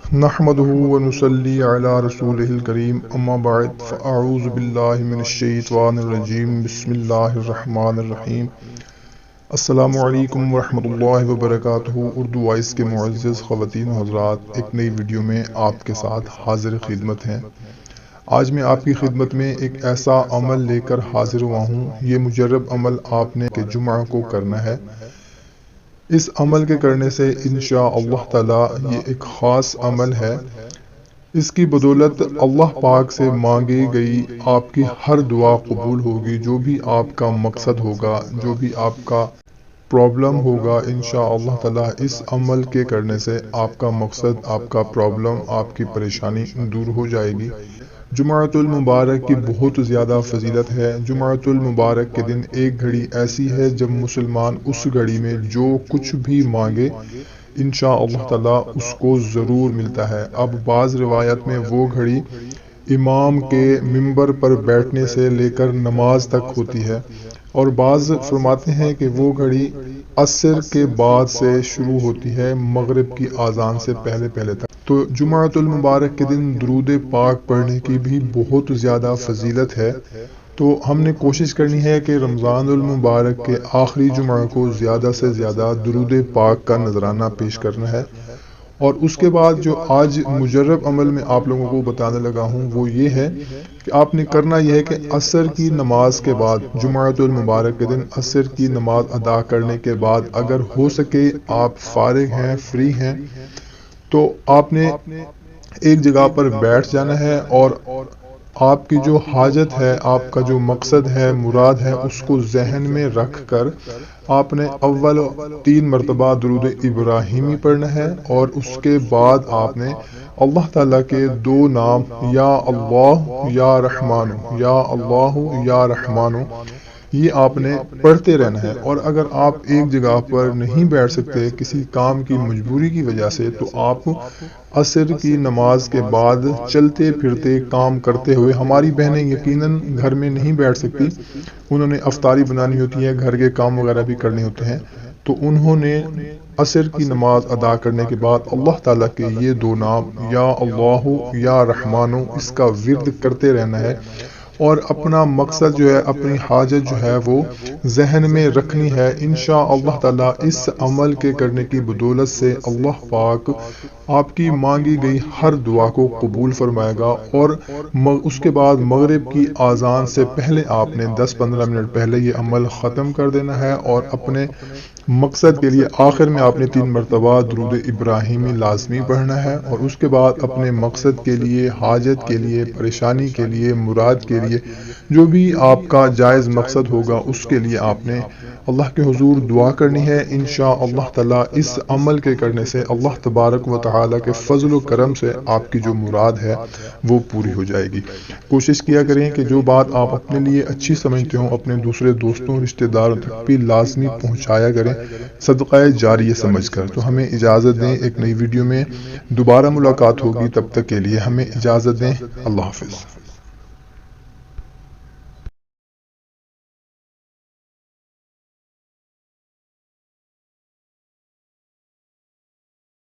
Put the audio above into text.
نحمده ونصلي على رسوله الكريم اما بعد فاعوذ بالله من الشیطان الرجیم بسم اللہ الرحمن الرحیم۔ السلام علیکم ورحمۃ اللہ وبرکاتہ۔ اردو وائس کے معزز خواتین و حضرات، ایک نئی ویڈیو میں آپ کے ساتھ حاضر خدمت ہیں۔ آج میں آپ کی خدمت میں ایک ایسا عمل لے کر حاضر ہوا ہوں۔ یہ مجرب عمل آپ نے کہ جمعہ کو کرنا ہے۔ اس عمل کے کرنے سے انشاءاللہ تعالی یہ ایک خاص عمل ہے۔ اس کی بدولت اللہ پاک سے مانگی گئی آپ کی ہر دعا قبول ہوگی۔ جو بھی آپ کا مقصد ہوگا، جو بھی آپ کا پرابلم ہوگا، انشاءاللہ تعالی اس عمل کے کرنے سے آپ کا مقصد، آپ کا پرابلم، آپ کی پریشانی دور ہو جائے گی۔ جمعۃ المبارک کی بہت زیادہ فضیلت ہے۔ جمعۃ المبارک کے دن ایک گھڑی ایسی ہے جب مسلمان اس گھڑی میں جو کچھ بھی مانگے انشاءاللہ تعالی اس کو ضرور ملتا ہے۔ اب بعض روایت میں وہ گھڑی امام کے منبر پر بیٹھنے سے لے کر نماز تک ہوتی ہے، اور بعض فرماتے ہیں کہ وہ گھڑی عصر کے بعد سے شروع ہوتی ہے، مغرب کی اذان سے پہلے تک۔ تو جمعۃ المبارک کے دن درود پاک پڑھنے کی بھی بہت زیادہ فضیلت ہے۔ تو ہم نے کوشش کرنی ہے کہ رمضان المبارک کے آخری جمعہ کو زیادہ سے زیادہ درود پاک کا نذرانہ پیش کرنا ہے۔ اور اس کے بعد جو آج مجرب عمل میں آپ لوگوں کو بتانے لگا ہوں وہ یہ ہے کہ آپ نے کرنا یہ ہے کہ عصر کی نماز کے بعد، جمعۃ المبارک کے دن عصر کی نماز ادا کرنے کے بعد اگر ہو سکے آپ فارغ ہیں، فری ہیں، تو آپ نے ایک جگہ پر بیٹھ جانا ہے اور آپ کی جو حاجت ہے، آپ کا جو مقصد ہے، مراد ہے، اس کو ذہن میں رکھ کر آپ نے اول 3 مرتبہ درود ابراہیمی پڑھنا ہے، اور اس کے بعد آپ نے اللہ تعالیٰ کے 2 نام یا اللہ یا رحمان، یا اللہ یا رحمان، یہ آپ نے پڑھتے رہنا ہے۔ اور اگر آپ ایک جگہ پر نہیں بیٹھ سکتے کسی کام کی مجبوری کی وجہ سے، تو آپ عصر کی نماز کے بعد چلتے پھرتے کام کرتے ہوئے، ہماری بہنیں یقیناً گھر میں نہیں بیٹھ سکتی، انہوں نے افطاری بنانی ہوتی ہے، گھر کے کام وغیرہ بھی کرنے ہوتے ہیں، تو انہوں نے عصر کی نماز ادا کرنے کے بعد اللہ تعالیٰ کے یہ 2 نام یا اللہ یا رحمان اس کا ورد کرتے رہنا ہے، اور اپنا مقصد جو ہے، اپنی حاجت جو ہے وہ ذہن میں رکھنی ہے۔ انشاءاللہ تعالی اس عمل کے کرنے کی بدولت سے اللہ پاک آپ کی مانگی گئی ہر دعا کو قبول فرمائے گا، اور اس کے بعد مغرب کی اذان سے پہلے آپ نے 10-15 منٹ پہلے یہ عمل ختم کر دینا ہے، اور اپنے مقصد کے لیے آخر میں آپ نے 3 مرتبہ درود ابراہیمی لازمی پڑھنا ہے، اور اس کے بعد اپنے مقصد کے لیے، حاجت کے لیے، پریشانی کے لیے، مراد کے لیے، جو بھی آپ کا جائز مقصد ہوگا اس کے لیے آپ نے اللہ کے حضور دعا کرنی ہے۔ انشاءاللہ تعالی اس عمل کے کرنے سے اللہ تبارک و تعالی کے فضل و کرم سے آپ کی جو مراد ہے وہ پوری ہو جائے گی۔ کوشش کیا کریں کہ جو بات آپ اپنے لیے اچھی سمجھتے ہوں اپنے دوسرے دوستوں، رشتہ داروں تک بھی لازمی پہنچایا کریں، صدقہ جاریہ سمجھ کر۔ تو ہمیں اجازت دیں، ایک نئی ویڈیو میں دوبارہ ملاقات ہوگی، تب تک کے لیے ہمیں اجازت دیں۔ اللہ حافظ۔